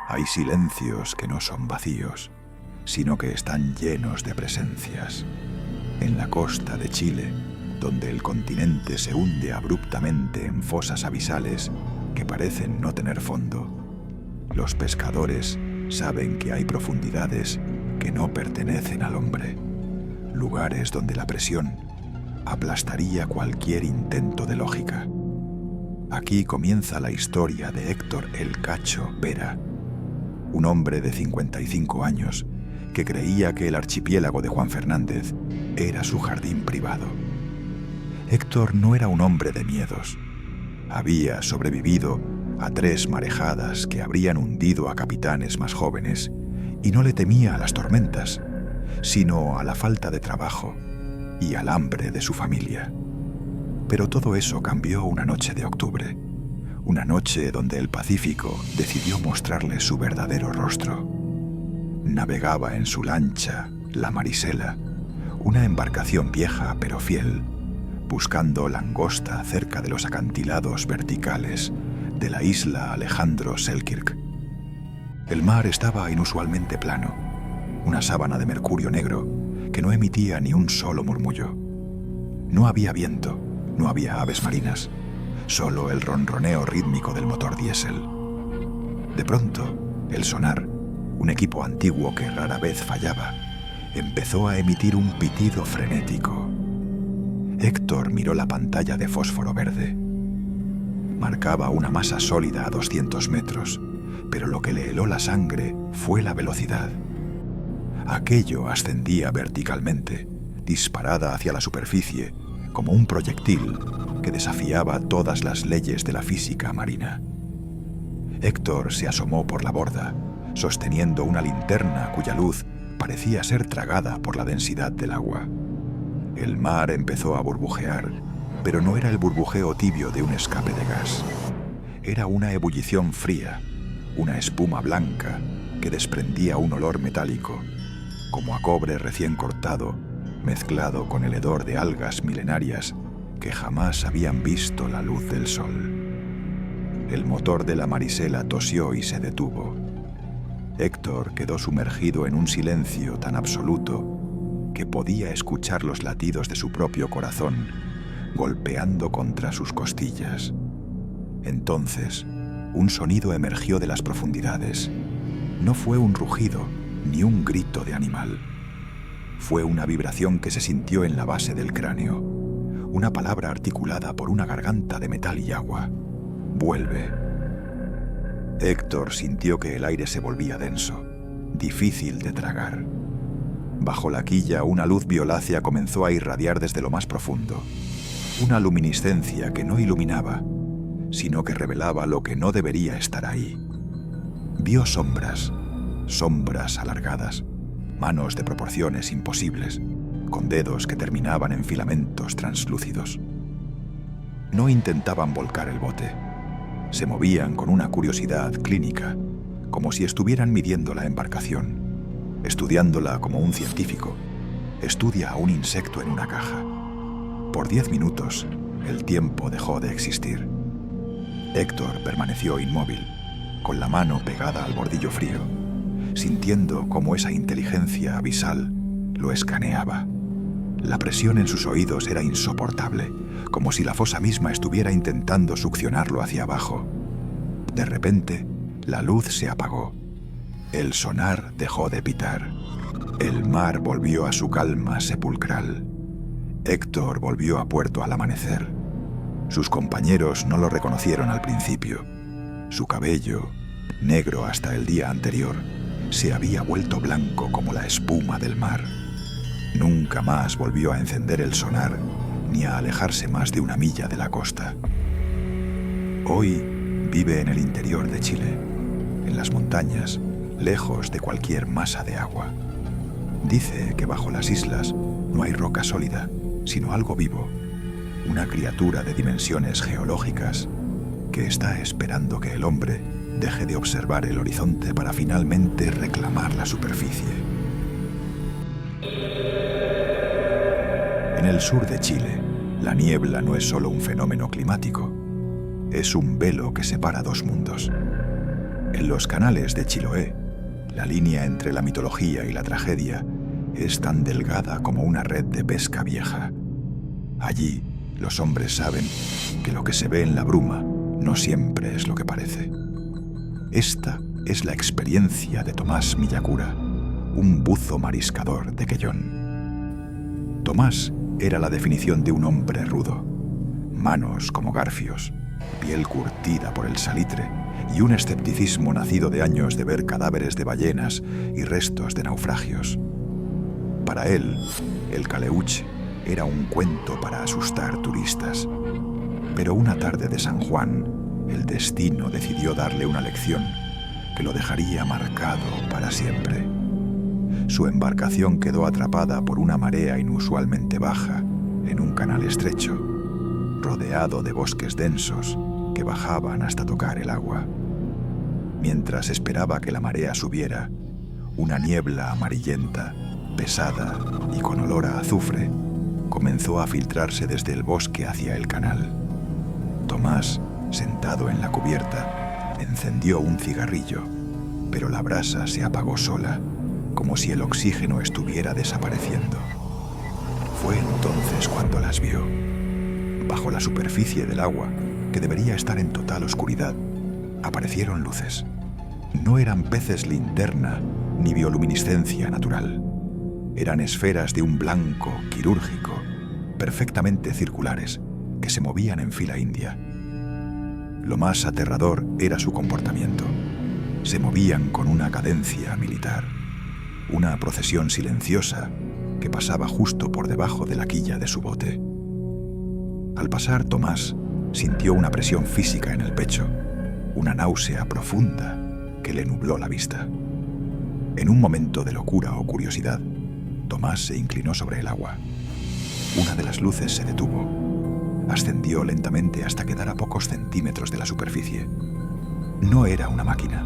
Hay silencios que no son vacíos, sino que están llenos de presencias. En la costa de Chile, donde el continente se hunde abruptamente en fosas abisales que parecen no tener fondo, los pescadores saben que hay profundidades que no pertenecen al hombre, lugares donde la presión aplastaría cualquier intento de lógica. Aquí comienza la historia de Héctor El Cacho Vera, un hombre de 55 años que creía que el archipiélago de Juan Fernández era su jardín privado. Héctor no era un hombre de miedos. Había sobrevivido a 3 marejadas que habrían hundido a capitanes más jóvenes y no le temía a las tormentas, sino a la falta de trabajo y al hambre de su familia. Pero todo eso cambió una noche de octubre, una noche donde el Pacífico decidió mostrarle su verdadero rostro. Navegaba en su lancha, la Marisela, una embarcación vieja pero fiel, buscando langosta cerca de los acantilados verticales de la isla Alejandro Selkirk. El mar estaba inusualmente plano, una sábana de mercurio negro que no emitía ni un solo murmullo. No había viento, no había aves marinas, solo el ronroneo rítmico del motor diésel. De pronto, el sonar, un equipo antiguo que rara vez fallaba, empezó a emitir un pitido frenético. Héctor miró la pantalla de fósforo verde. Marcaba una masa sólida a 200 metros, pero lo que le heló la sangre fue la velocidad. Aquello ascendía verticalmente, disparada hacia la superficie, como un proyectil que desafiaba todas las leyes de la física marina. Héctor se asomó por la borda, sosteniendo una linterna cuya luz parecía ser tragada por la densidad del agua. El mar empezó a burbujear, pero no era el burbujeo tibio de un escape de gas. Era una ebullición fría, una espuma blanca que desprendía un olor metálico, como a cobre recién cortado, mezclado con el hedor de algas milenarias que jamás habían visto la luz del sol. El motor de la Marisela tosió y se detuvo. Héctor quedó sumergido en un silencio tan absoluto que podía escuchar los latidos de su propio corazón golpeando contra sus costillas. Entonces, un sonido emergió de las profundidades. No fue un rugido ni un grito de animal. Fue una vibración que se sintió en la base del cráneo, una palabra articulada por una garganta de metal y agua. Vuelve. Héctor sintió que el aire se volvía denso, difícil de tragar. Bajo la quilla, una luz violácea comenzó a irradiar desde lo más profundo. Una luminiscencia que no iluminaba, sino que revelaba lo que no debería estar ahí. Vio sombras, sombras alargadas, manos de proporciones imposibles, con dedos que terminaban en filamentos translúcidos. No intentaban volcar el bote. Se movían con una curiosidad clínica, como si estuvieran midiendo la embarcación, estudiándola como un científico estudia a un insecto en una caja. Por 10 minutos, el tiempo dejó de existir. Héctor permaneció inmóvil, con la mano pegada al bordillo frío, sintiendo cómo esa inteligencia abisal lo escaneaba. La presión en sus oídos era insoportable, como si la fosa misma estuviera intentando succionarlo hacia abajo. De repente, la luz se apagó. El sonar dejó de pitar. El mar volvió a su calma sepulcral. Héctor volvió a puerto al amanecer. Sus compañeros no lo reconocieron al principio. Su cabello, negro hasta el día anterior, se había vuelto blanco como la espuma del mar. Nunca más volvió a encender el sonar ni a alejarse más de 1 milla de la costa. Hoy vive en el interior de Chile, en las montañas, lejos de cualquier masa de agua. Dice que bajo las islas no hay roca sólida, sino algo vivo, una criatura de dimensiones geológicas que está esperando que el hombre deje de observar el horizonte para finalmente reclamar la superficie. En el sur de Chile, la niebla no es solo un fenómeno climático, es un velo que separa 2 mundos. En los canales de Chiloé, la línea entre la mitología y la tragedia es tan delgada como una red de pesca vieja. Allí, los hombres saben que lo que se ve en la bruma no siempre es lo que parece. Esta es la experiencia de Tomás Miyakura, un buzo mariscador de Quellón. Tomás era la definición de un hombre rudo. Manos como garfios, piel curtida por el salitre y un escepticismo nacido de años de ver cadáveres de ballenas y restos de naufragios. Para él, el Caleuche era un cuento para asustar turistas. Pero una tarde de San Juan, el destino decidió darle una lección que lo dejaría marcado para siempre. Su embarcación quedó atrapada por una marea inusualmente baja en un canal estrecho, rodeado de bosques densos que bajaban hasta tocar el agua. Mientras esperaba que la marea subiera, una niebla amarillenta, pesada y con olor a azufre, comenzó a filtrarse desde el bosque hacia el canal. Tomás, sentado en la cubierta, encendió un cigarrillo, pero la brasa se apagó sola, como si el oxígeno estuviera desapareciendo. Fue entonces cuando las vio. Bajo la superficie del agua, que debería estar en total oscuridad, aparecieron luces. No eran peces linterna ni bioluminiscencia natural. Eran esferas de un blanco quirúrgico, perfectamente circulares, que se movían en fila india. Lo más aterrador era su comportamiento. Se movían con una cadencia militar, una procesión silenciosa que pasaba justo por debajo de la quilla de su bote. Al pasar, Tomás sintió una presión física en el pecho, una náusea profunda que le nubló la vista. En un momento de locura o curiosidad, Tomás se inclinó sobre el agua. Una de las luces se detuvo. Ascendió lentamente hasta quedar a pocos centímetros de la superficie. No era una máquina.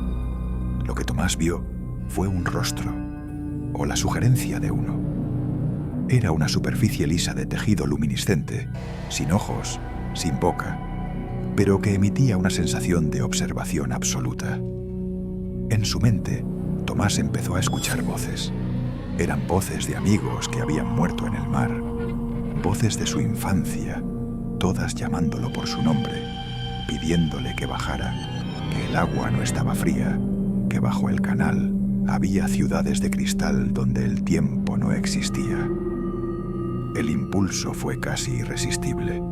Lo que Tomás vio fue un rostro, o la sugerencia de uno. Era una superficie lisa de tejido luminiscente, sin ojos, sin boca, pero que emitía una sensación de observación absoluta. En su mente, Tomás empezó a escuchar voces. Eran voces de amigos que habían muerto en el mar, voces de su infancia, todas llamándolo por su nombre, pidiéndole que bajara, que el agua no estaba fría, que bajo el canal había ciudades de cristal donde el tiempo no existía. El impulso fue casi irresistible.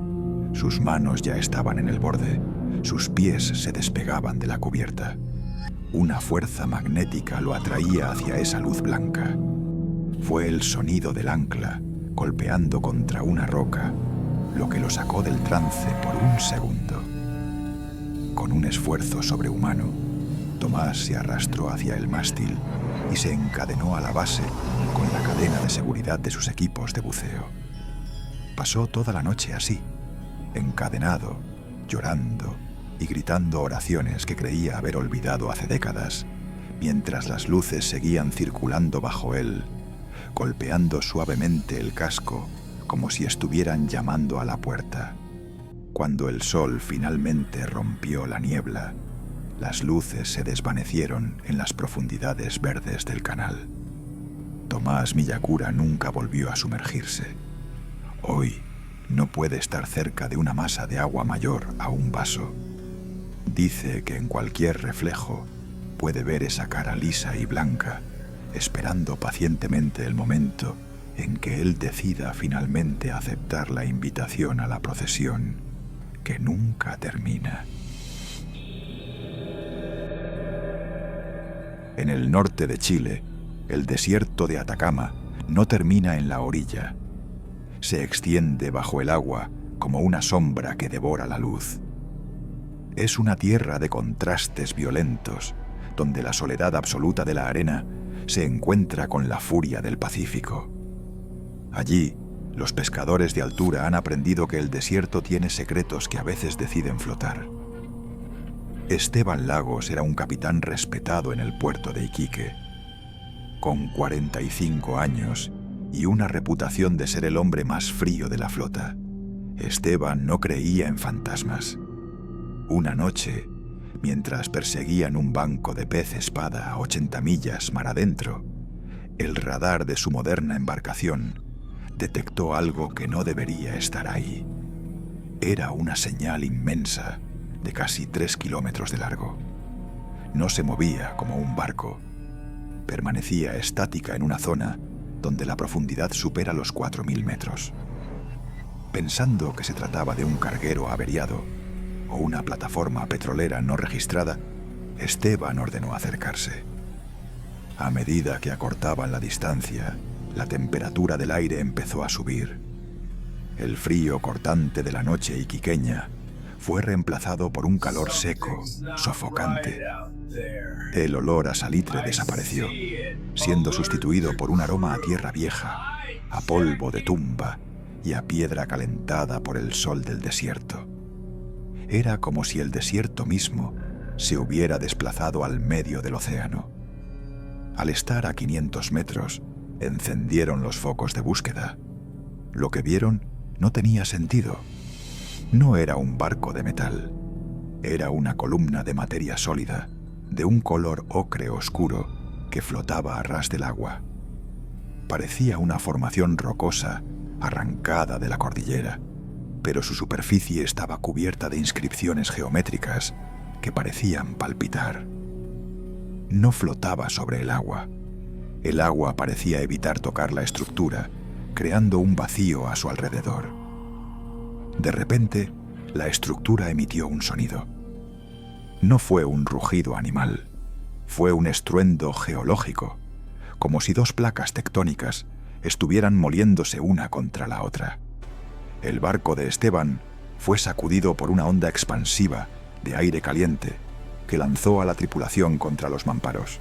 Sus manos ya estaban en el borde, sus pies se despegaban de la cubierta. Una fuerza magnética lo atraía hacia esa luz blanca. Fue el sonido del ancla golpeando contra una roca lo que lo sacó del trance por un segundo. Con un esfuerzo sobrehumano, Tomás se arrastró hacia el mástil y se encadenó a la base con la cadena de seguridad de sus equipos de buceo. Pasó toda la noche así, encadenado, llorando y gritando oraciones que creía haber olvidado hace décadas, mientras las luces seguían circulando bajo él, golpeando suavemente el casco como si estuvieran llamando a la puerta. Cuando el sol finalmente rompió la niebla, las luces se desvanecieron en las profundidades verdes del canal. Tomás Miyakura nunca volvió a sumergirse. Hoy no puede estar cerca de una masa de agua mayor a un vaso. Dice que en cualquier reflejo puede ver esa cara lisa y blanca, esperando pacientemente el momento en que él decida finalmente aceptar la invitación a la procesión, que nunca termina. En el norte de Chile, el desierto de Atacama no termina en la orilla. Se extiende bajo el agua como una sombra que devora la luz. Es una tierra de contrastes violentos, donde la soledad absoluta de la arena se encuentra con la furia del Pacífico. Allí, los pescadores de altura han aprendido que el desierto tiene secretos que a veces deciden flotar. Esteban Lagos era un capitán respetado en el puerto de Iquique. Con 45 años y una reputación de ser el hombre más frío de la flota, Esteban no creía en fantasmas. Una noche, Mientras perseguían un banco de pez espada a 80 millas mar adentro, el radar de su moderna embarcación detectó algo que no debería estar ahí. Era una señal inmensa de casi 3 kilómetros de largo. No se movía como un barco. Permanecía estática en una zona donde la profundidad supera los 4.000 metros. Pensando que se trataba de un carguero averiado o una plataforma petrolera no registrada, Esteban ordenó acercarse. A medida que acortaban la distancia, la temperatura del aire empezó a subir. El frío cortante de la noche iquiqueña fue reemplazado por un calor seco, sofocante. El olor a salitre desapareció, siendo sustituido por un aroma a tierra vieja, a polvo de tumba y a piedra calentada por el sol del desierto. Era como si el desierto mismo se hubiera desplazado al medio del océano. Al estar a 500 metros, encendieron los focos de búsqueda. Lo que vieron no tenía sentido. No era un barco de metal. Era una columna de materia sólida, de un color ocre oscuro, que flotaba a ras del agua. Parecía una formación rocosa arrancada de la cordillera, pero su superficie estaba cubierta de inscripciones geométricas que parecían palpitar. No flotaba sobre el agua. El agua parecía evitar tocar la estructura, creando un vacío a su alrededor. De repente, la estructura emitió un sonido. No fue un rugido animal, fue un estruendo geológico, como si dos placas tectónicas estuvieran moliéndose una contra la otra. El barco de Esteban fue sacudido por una onda expansiva de aire caliente que lanzó a la tripulación contra los mamparos.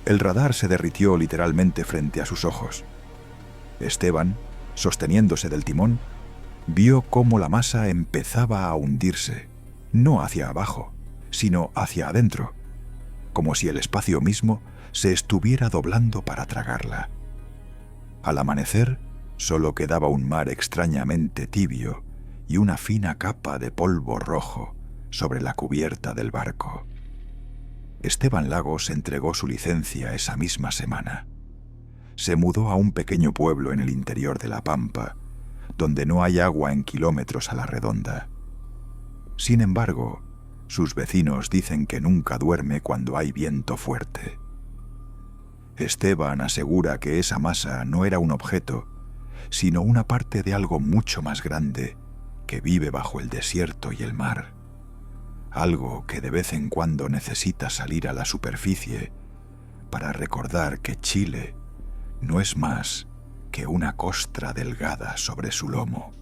El radar se derritió literalmente frente a sus ojos. Esteban, sosteniéndose del timón, vio cómo la masa empezaba a hundirse, no hacia abajo, sino hacia adentro, como si el espacio mismo se estuviera doblando para tragarla. Al amanecer, solo quedaba un mar extrañamente tibio y una fina capa de polvo rojo sobre la cubierta del barco. Esteban Lagos entregó su licencia esa misma semana. Se mudó a un pequeño pueblo en el interior de La Pampa, donde no hay agua en kilómetros a la redonda. Sin embargo, sus vecinos dicen que nunca duerme cuando hay viento fuerte. Esteban asegura que esa masa no era un objeto, sino una parte de algo mucho más grande que vive bajo el desierto y el mar. Algo que de vez en cuando necesita salir a la superficie para recordar que Chile no es más que una costra delgada sobre su lomo.